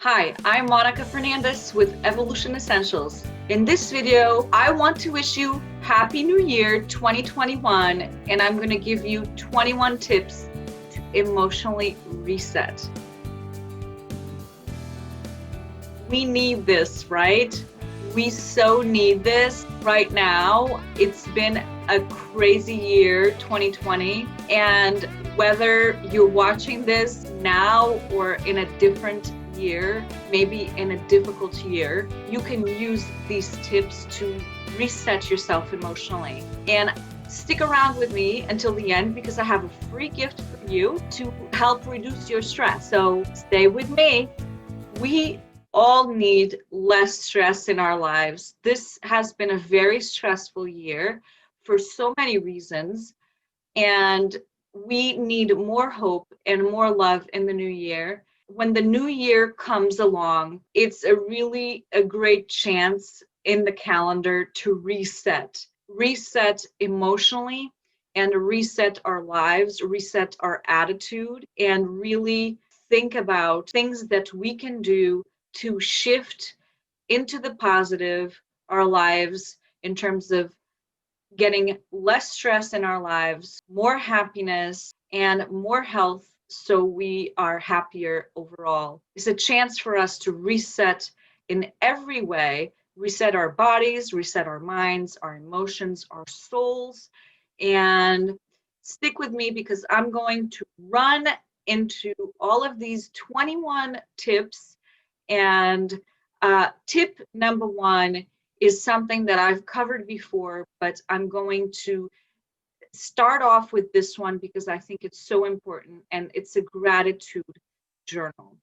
Hi, I'm Monica Fernandez with Evolution Essentials. In this video, I want to wish you Happy New Year 2021, and I'm going to give you 21 tips to emotionally reset. We need this, right? We so need this right now. It's been a crazy year, 2020, and whether you're watching this now or in a different year, maybe in a difficult year, you can use these tips to reset yourself emotionally. And stick around with me until the end because I have a free gift for you to help reduce your stress. So stay with me. We all need less stress in our lives. This has been a very stressful year for so many reasons, and we need more hope and more love in the new year. When the new year comes along, it's a great chance in the calendar to reset emotionally and reset our lives, reset our attitude, and really think about things that we can do to shift into the positive our lives in terms of getting less stress in our lives, more happiness, and more health so we are happier overall. It's a chance for us to reset in every way, reset our bodies, reset our minds, our emotions, our souls. And stick with me because I'm going to run into all of these 21 tips. And tip number one is something that I've covered before, but I'm going to start off with this one because I think it's so important, and it's a gratitude journal.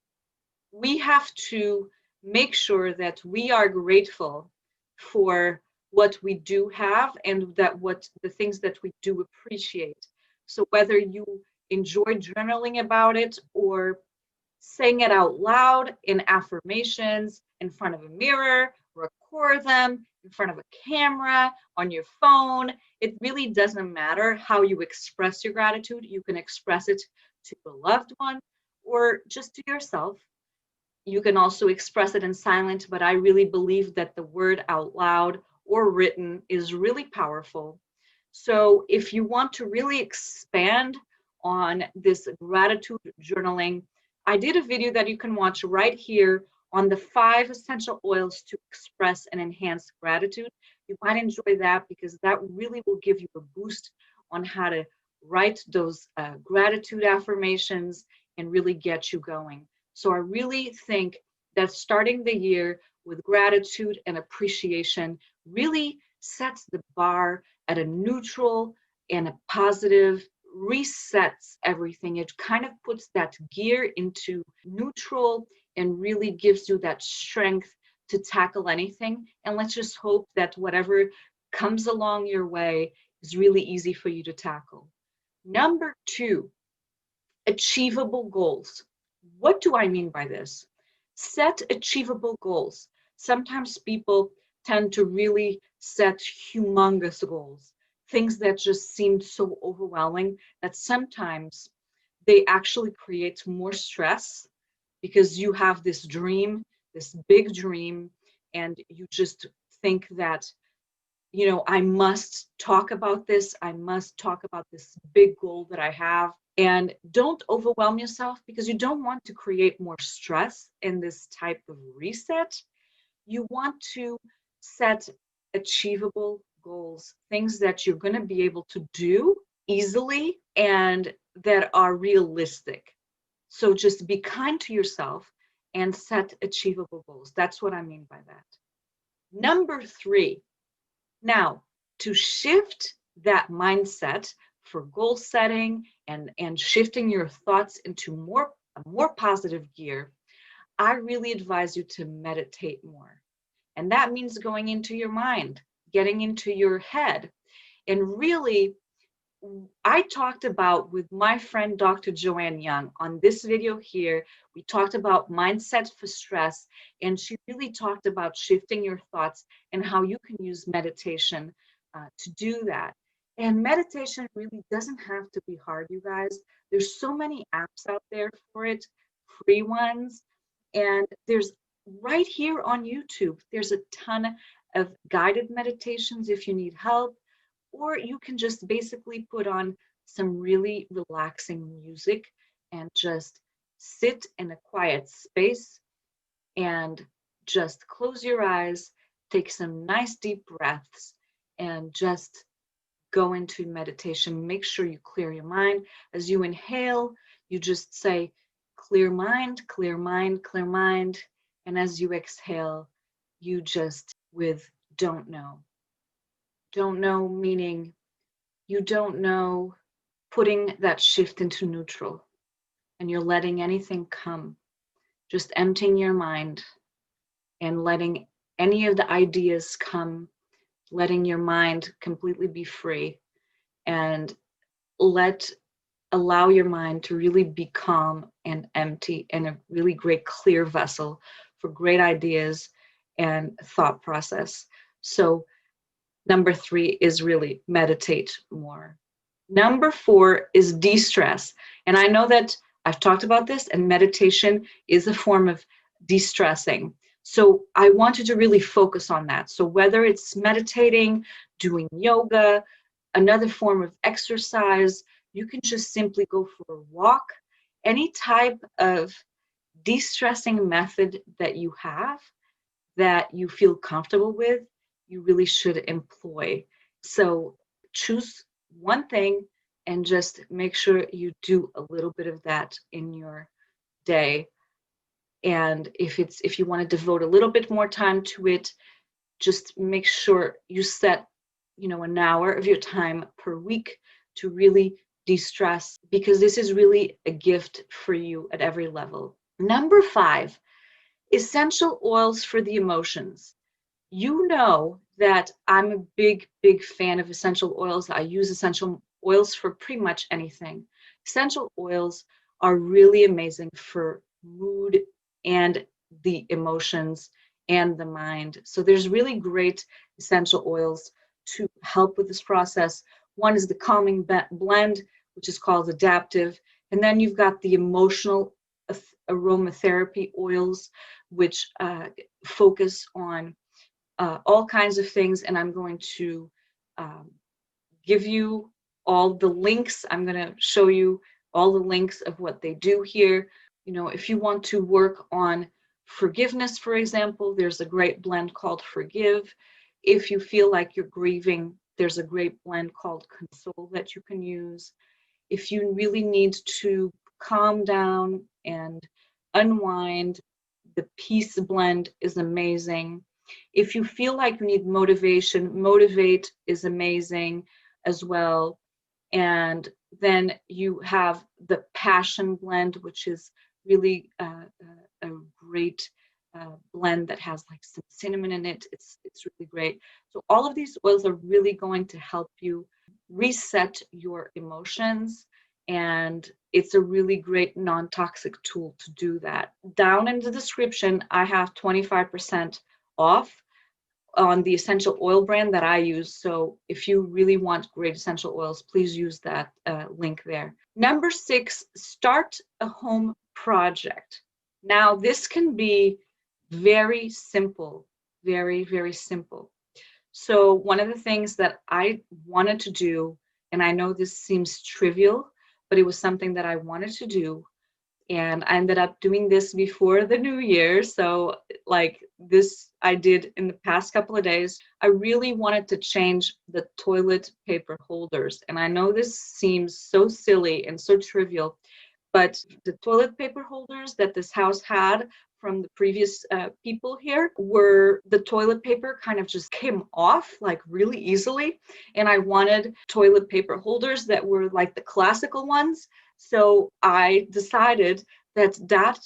We have to make sure that we are grateful for what we do have and that what the things that we do appreciate. So whether you enjoy journaling about it or saying it out loud in affirmations in front of a mirror, record them in front of a camera, on your phone. It really doesn't matter how you express your gratitude. You can express it to a loved one or just to yourself. You can also express it in silent, but I really believe that the word out loud or written is really powerful. So if you want to really expand on this gratitude journaling, I did a video that you can watch right here on the 5 essential oils to express and enhance gratitude. You might enjoy that because that really will give you a boost on how to write those gratitude affirmations and really get you going. So I really think that starting the year with gratitude and appreciation really sets the bar at a neutral and a positive, resets everything. It kind of puts that gear into neutral and really gives you that strength to tackle anything. And let's just hope that whatever comes along your way is really easy for you to tackle. Number 2, achievable goals. What do I mean by this? Set achievable goals. Sometimes people tend to really set humongous goals, things that just seem so overwhelming that sometimes they actually create more stress because you have this dream, this big dream, and you just think that, I must talk about this. I must talk about this big goal that I have. And don't overwhelm yourself because you don't want to create more stress in this type of reset. You want to set achievable goals, things that you're going to be able to do easily and that are realistic. So just be kind to yourself and set achievable goals. That's what I mean by that. Number 3, now, to shift that mindset for goal setting and shifting your thoughts into a more positive gear, I really advise you to meditate more. And that means going into your mind, getting into your head. And really, I talked about with my friend Dr. Joanne Young on this video here, we talked about mindset for stress, and she really talked about shifting your thoughts and how you can use meditation to do that. And meditation really doesn't have to be hard, you guys. There's so many apps out there for it, free ones. And there's right here on YouTube, there's a ton of guided meditations if you need help, or you can just basically put on some really relaxing music and just sit in a quiet space and just close your eyes, take some nice deep breaths, and just go into meditation. Make sure you clear your mind. As you inhale, you just say, clear mind, clear mind, clear mind. And as you exhale, you just with don't know. Don't know meaning you don't know, putting that shift into neutral, and you're letting anything come, just emptying your mind and letting any of the ideas come, letting your mind completely be free, and let allow your mind to really be calm and empty and a really great clear vessel for great ideas and thought process. So number 3 is really meditate more. Number 4 is de-stress. And I know that I've talked about this, and meditation is a form of de-stressing. So I wanted to really focus on that. So whether it's meditating, doing yoga, another form of exercise, you can just simply go for a walk. Any type of de-stressing method that you have that you feel comfortable with, you really should employ. So choose one thing and just make sure you do a little bit of that in your day. And if you want to devote a little bit more time to it, just make sure you set, an hour of your time per week to really de-stress, because this is really a gift for you at every level. Number 5, essential oils for the emotions. You know that I'm a big, big fan of essential oils. I use essential oils for pretty much anything. Essential oils are really amazing for mood and the emotions and the mind. So there's really great essential oils to help with this process. One is the calming blend, which is called Adaptive. And then you've got the emotional aromatherapy oils, which focus on all kinds of things. And I'm going to um, give you all the links. I'm going to show you all the links of what they do here. If you want to work on forgiveness, for example, there's a great blend called Forgive. If you feel like you're grieving, there's a great blend called Console that you can use. If you really need to calm down and unwind, the Peace blend is amazing. If you feel like you need motivation, Motivate is amazing as well. And then you have the Passion blend, which is really a great blend that has like some cinnamon in it. It's really great. So all of these oils are really going to help you reset your emotions, and it's a really great non-toxic tool to do that. Down in the description, I have 25% off on the essential oil brand that I use. So if you really want great essential oils, please use that link there. Number 6, start a home project. Now, this can be very simple, very, very simple. So one of the things that I wanted to do, and I know this seems trivial, but it was something that I wanted to do, and I ended up doing this before the new year. So like this I did in the past couple of days. I really wanted to change the toilet paper holders. And I know this seems so silly and so trivial, but the toilet paper holders that this house had from the previous people here, were the toilet paper kind of just came off like really easily. And I wanted toilet paper holders that were like the classical ones. So I decided that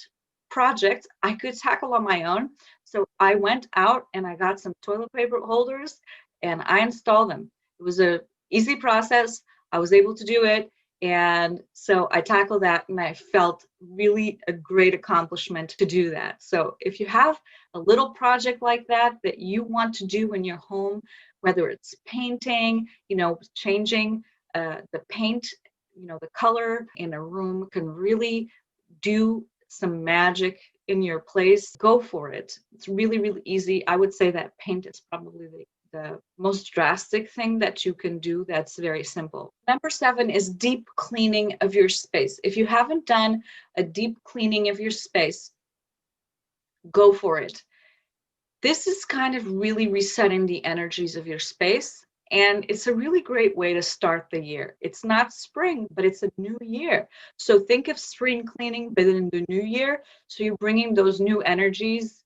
project I could tackle on my own. So I went out and I got some toilet paper holders and I installed them. It was a easy process. I was able to do it. And so I tackled that, and I felt really a great accomplishment to do that. So if you have a little project like that that you want to do in your home, whether it's painting, changing the paint, the color in a room can really do some magic in your place, go for it. It's really, really easy. I would say that paint is probably the most drastic thing that you can do that's very simple. Number 7 is deep cleaning of your space. If you haven't done a deep cleaning of your space, go for it. This is kind of really resetting the energies of your space. And it's a really great way to start the year. It's not spring, but it's a new year. So think of spring cleaning within the new year. So you're bringing those new energies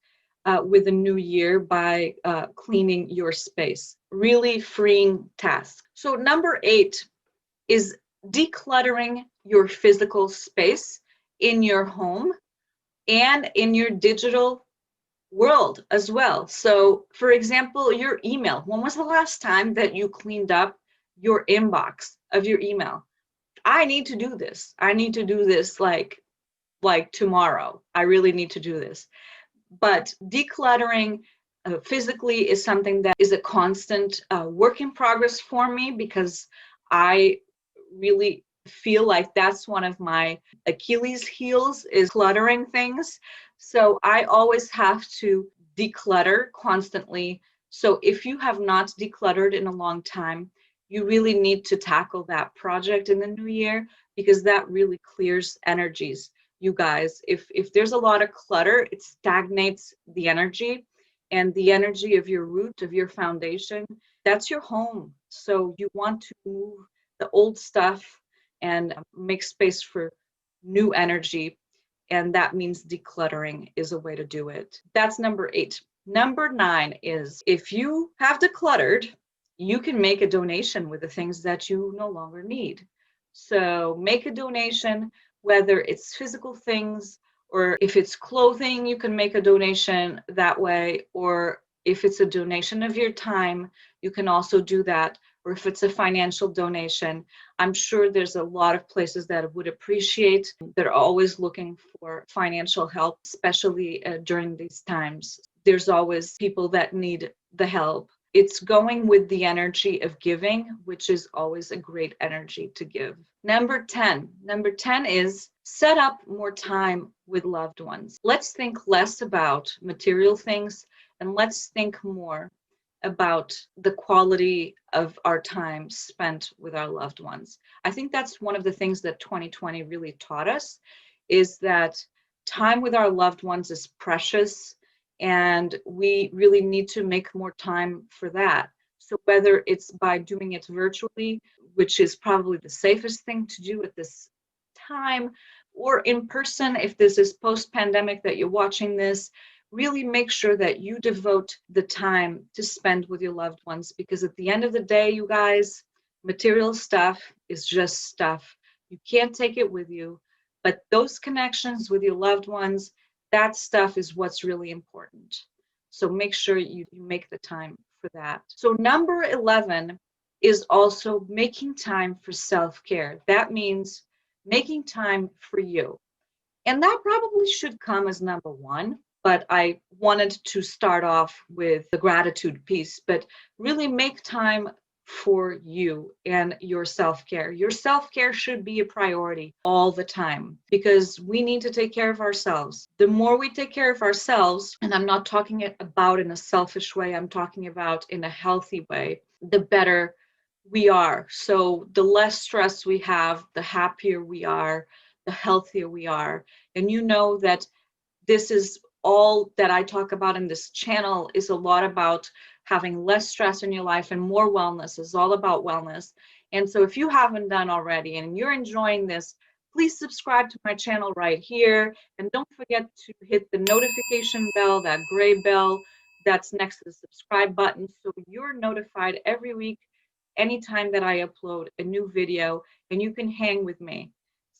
with the new year by cleaning your space. Really freeing task. So number 8 is decluttering your physical space in your home and in your digital world as well. So, for example, your email. When was the last time that you cleaned up your inbox of your email? I need to do this. I need to do this like tomorrow. I really need to do this. But decluttering physically is something that is a constant work in progress for me because I really feel like that's one of my Achilles heels is cluttering things. So I always have to declutter constantly. So if you have not decluttered in a long time, you really need to tackle that project in the new year because that really clears energies. You guys, if there's a lot of clutter, it stagnates the energy, and the energy of your root, of your foundation, that's your home. So you want to move the old stuff and make space for new energy. And that means decluttering is a way to do it. That's number 8. Number 9 is if you have decluttered, you can make a donation with the things that you no longer need. So make a donation, whether it's physical things or if it's clothing, you can make a donation that way. Or if it's a donation of your time, you can also do that. Or if it's a financial donation, I'm sure there's a lot of places that would appreciate. They're always looking for financial help, especially during these times. There's always people that need the help. It's going with the energy of giving, which is always a great energy to give. Number 10 is set up more time with loved ones. Let's think less about material things and let's think more about the quality of our time spent with our loved ones. I think that's one of the things that 2020 really taught us is that time with our loved ones is precious and we really need to make more time for that. So whether it's by doing it virtually, which is probably the safest thing to do at this time, or in person, if this is post-pandemic that you're watching this, really make sure that you devote the time to spend with your loved ones, because at the end of the day, you guys, material stuff is just stuff. You can't take it with you, but those connections with your loved ones, that stuff is what's really important. So make sure you make the time for that. So number 11 is also making time for self-care. That means making time for you. And that probably should come as number 1, but I wanted to start off with the gratitude piece, but really make time for you and your self-care. Your self-care should be a priority all the time because we need to take care of ourselves. The more we take care of ourselves, and I'm not talking about in a selfish way, I'm talking about in a healthy way, the better we are. So the less stress we have, the happier we are, the healthier we are. And you know that this is all that I talk about in this channel is a lot about having less stress in your life and more wellness. Is all about wellness. And so if you haven't done already and you're enjoying this, please subscribe to my channel right here. And don't forget to hit the notification bell, that gray bell that's next to the subscribe button, so you're notified every week, anytime that I upload a new video, and you can hang with me.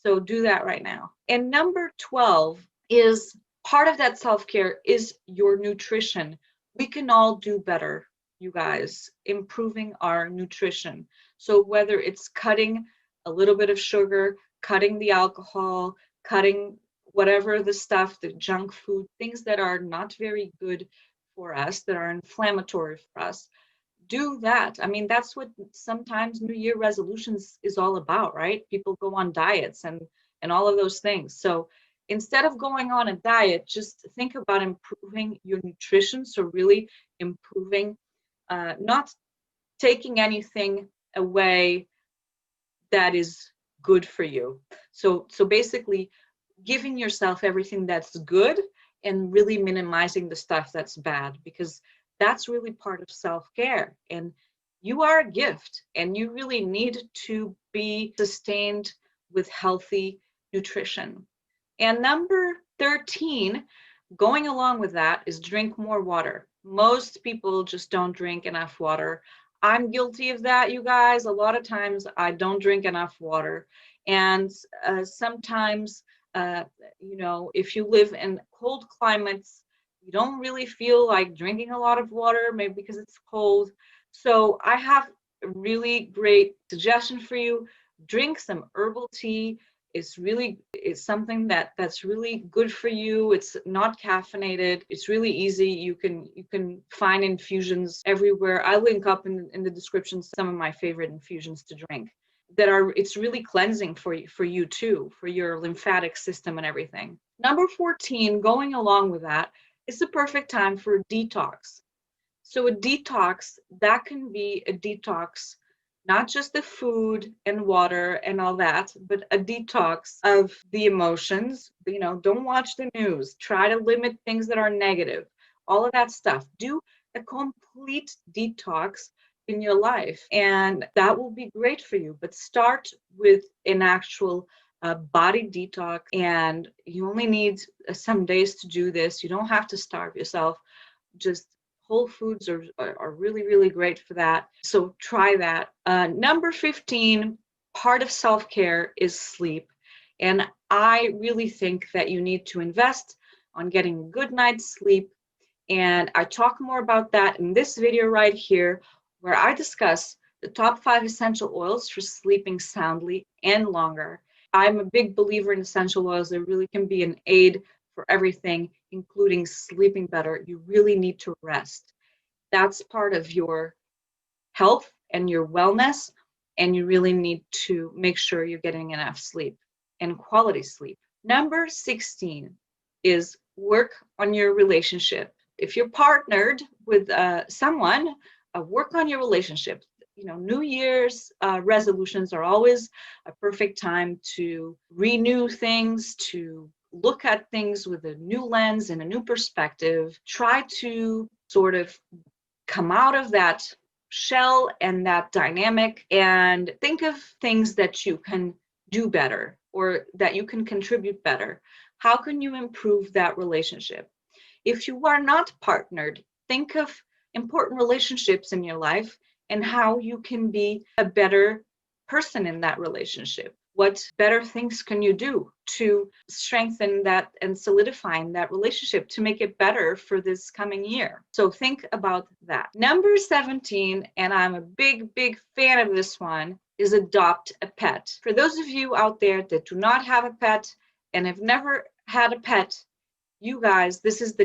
So do that right now. And number 12 is part of that self-care is your nutrition. We can all do better, you guys, improving our nutrition. So whether it's cutting a little bit of sugar, cutting the alcohol, cutting whatever the stuff, the junk food, things that are not very good for us, that are inflammatory for us, do that. I mean, that's what sometimes New Year resolutions is all about, right? People go on diets and all of those things. So instead of going on a diet, just think about improving your nutrition. So really improving, not taking anything away that is good for you. So basically giving yourself everything that's good and really minimizing the stuff that's bad, because that's really part of self-care. And you are a gift and you really need to be sustained with healthy nutrition. And number 13, going along with that, is drink more water. Most people just don't drink enough water. I'm guilty of that, you guys. A lot of times I don't drink enough water. And sometimes, uh, if you live in cold climates, you don't really feel like drinking a lot of water, maybe because it's cold. So I have a really great suggestion for you. Drink some herbal tea. It's something that's really good for you. It's not caffeinated. It's really easy. You can find infusions everywhere. I link up in the description some of my favorite infusions to drink it's really cleansing for you too, for your lymphatic system and everything. Number 14, going along with that, is the perfect time for a detox. So a detox, that can be a detox, not just the food and water and all that, but a detox of the emotions. Don't watch the news. Try to limit things that are negative. All of that stuff. Do a complete detox in your life, and that will be great for you. But start with an actual body detox, and you only need some days to do this. You don't have to starve yourself. Just whole foods are really, really great for that. So try that. Number 15, part of self-care is sleep. And I really think that you need to invest on getting a good night's sleep. And I talk more about that in this video right here, where I discuss the top 5 essential oils for sleeping soundly and longer. I'm a big believer in essential oils. They really can be an aid for everything, including sleeping better. You really need to rest. That's part of your health and your wellness, and you really need to make sure you're getting enough sleep and quality sleep. Number 16 is work on your relationship. If you're partnered with someone, work on your relationship. New Year's resolutions are always a perfect time to renew things, to look at things with a new lens and a new perspective. Try to sort of come out of that shell and that dynamic and think of things that you can do better or that you can contribute better. How can you improve that relationship? If you are not partnered, think of important relationships in your life and how you can be a better person in that relationship. What better things can you do to strengthen that and solidifying that relationship to make it better for this coming year? So think about that. Number 17, and I'm a big, big fan of this one, is adopt a pet. For those of you out there that do not have a pet and have never had a pet, you guys, this is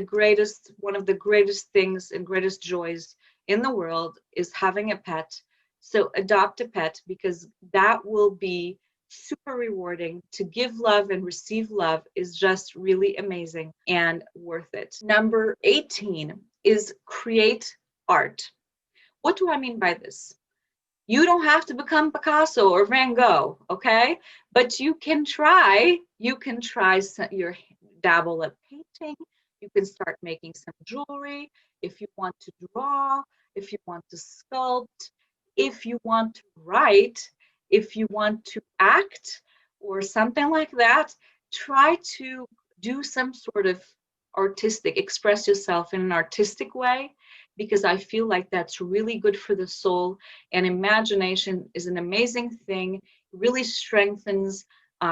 one of the greatest things and greatest joys in the world is having a pet. So adopt a pet, because that will be super rewarding. To give love and receive love is just really amazing and worth it. Number 18 is create art. What do I mean by this? You don't have to become Picasso or Van Gogh, okay? But you can try your dabble at painting. You can start making some jewelry. If you want to draw, if you want to sculpt, if you want to write, if you want to act or something like that, try to do some sort of express yourself in an artistic way, because I feel like that's really good for the soul. And imagination is an amazing thing. It really strengthens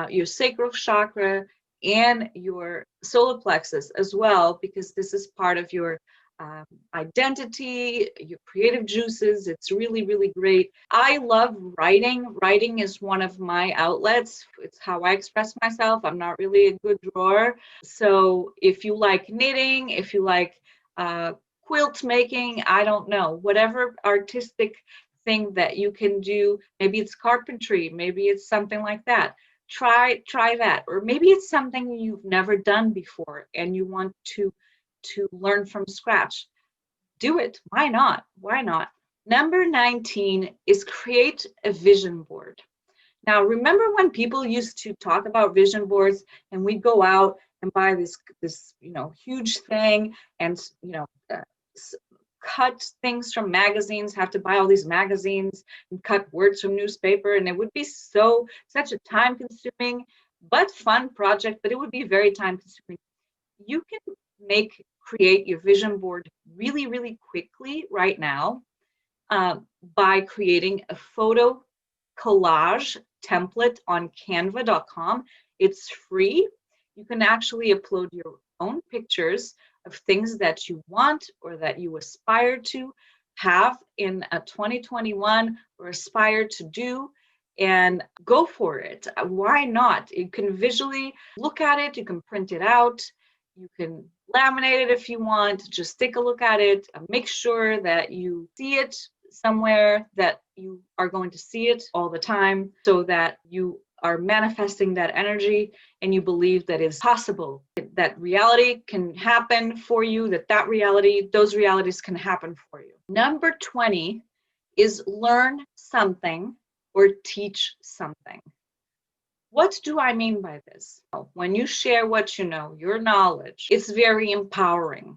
your sacral chakra and your solar plexus as well, because this is part of your identity, your creative juices. It's really, really great. I love writing. Writing is one of my outlets. It's how I express myself. I'm not really a good drawer. So if you like knitting, if you like quilt making, I don't know, whatever artistic thing that you can do, maybe it's carpentry, maybe it's something like that. try that. Or maybe it's something you've never done before and you want to learn from scratch. Do it. Why not? Why not? Number 19 is create a vision board. Now, remember when people used to talk about vision boards and we'd go out and buy this huge thing and cut things from magazines, have to buy all these magazines and cut words from newspaper, and it would be such a time consuming but fun project, but it would be very time consuming. You can create your vision board really, really quickly right now by creating a photo collage template on canva.com. It's free. You can actually upload your own pictures of things that you want or that you aspire to have in a 2021 or aspire to do, and go for it. Why not? You can visually look at it, you can print it out, you can laminate it if you want. Just take a look at it, make sure that you see it somewhere, that you are going to see it all the time, so that you are manifesting that energy and you believe that it's possible, that reality can happen for you, those realities can happen for you. Number 20 is learn something or teach something. What do I mean by this? When you share what you know, your knowledge, it's very empowering.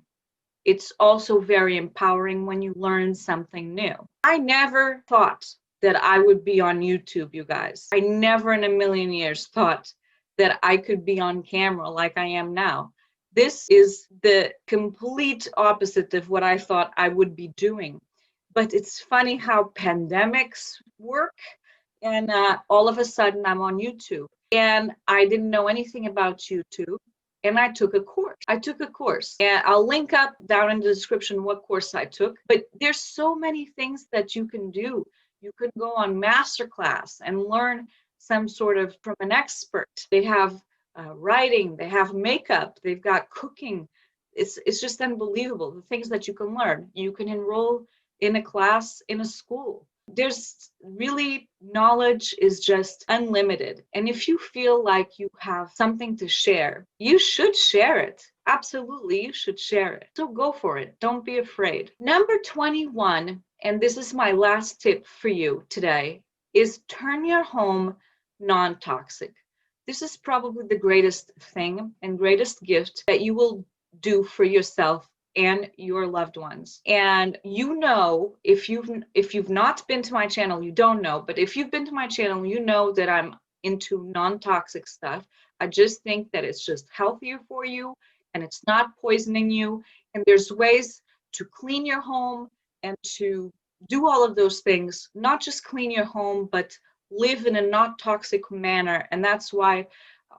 It's also very empowering when you learn something new. I never thought that I would be on YouTube, you guys. I never in a million years thought that I could be on camera like I am now. This is the complete opposite of what I thought I would be doing. But it's funny how pandemics work, and all of a sudden I'm on YouTube. And I didn't know anything about YouTube. And I took a course. And I'll link up down in the description what course I took. But there's so many things that you can do. You could go on masterclass and learn some sort of from an expert. They have writing, they have makeup, they've got cooking. It's just unbelievable, the things that you can learn. You can enroll in a class in a school. There's really, knowledge is just unlimited. And if you feel like you have something to share, you should share it. Absolutely, you should share it. So go for it. Don't be afraid. Number 21, and this is my last tip for you today, is turn your home non-toxic. This is probably the greatest thing and greatest gift that you will do for yourself and your loved ones. And if you've not been to my channel, you don't know, but if you've been to my channel, you know that I'm into non-toxic stuff. I just think that it's just healthier for you and it's not poisoning you. And there's ways to clean your home and to do all of those things, not just clean your home, but live in a not toxic manner. And that's why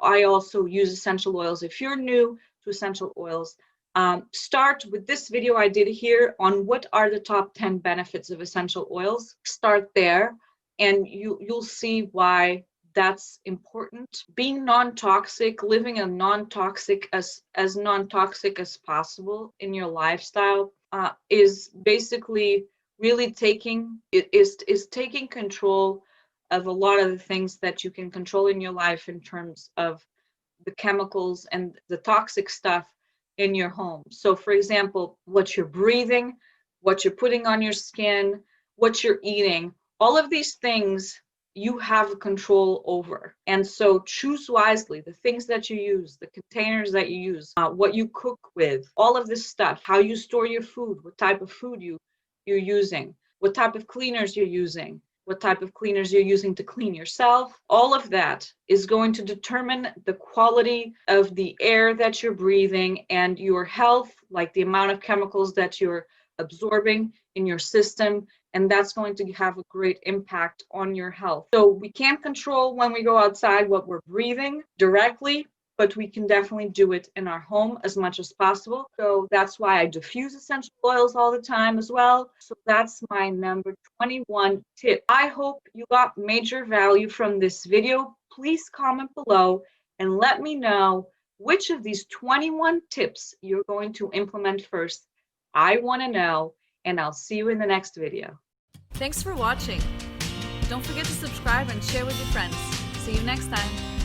I also use essential oils. If you're new to essential oils, start with this video I did here on what are the top 10 benefits of essential oils. Start there and you'll see why that's important. Being non-toxic, living a non-toxic as non-toxic as possible in your lifestyle is basically really taking control of a lot of the things that you can control in your life in terms of the chemicals and the toxic stuff in your home. So for example, what you're breathing, what you're putting on your skin, what you're eating, all of these things you have control over. And so choose wisely the things that you use, the containers that you use, what you cook with, all of this stuff, how you store your food, what type of food you're using, what type of cleaners you're using, what type of cleaners you're using to clean yourself. All of that is going to determine the quality of the air that you're breathing and your health, like the amount of chemicals that you're absorbing in your system, and that's going to have a great impact on your health. So we can't control when we go outside what we're breathing directly, but we can definitely do it in our home as much as possible. So that's why I diffuse essential oils all the time as well. So that's my number 21 tip. I hope you got major value from this video. Please comment below and let me know which of these 21 tips you're going to implement first. I want to know, and I'll see you in the next video. Thanks for watching. Don't forget to subscribe and share with your friends. See you next time.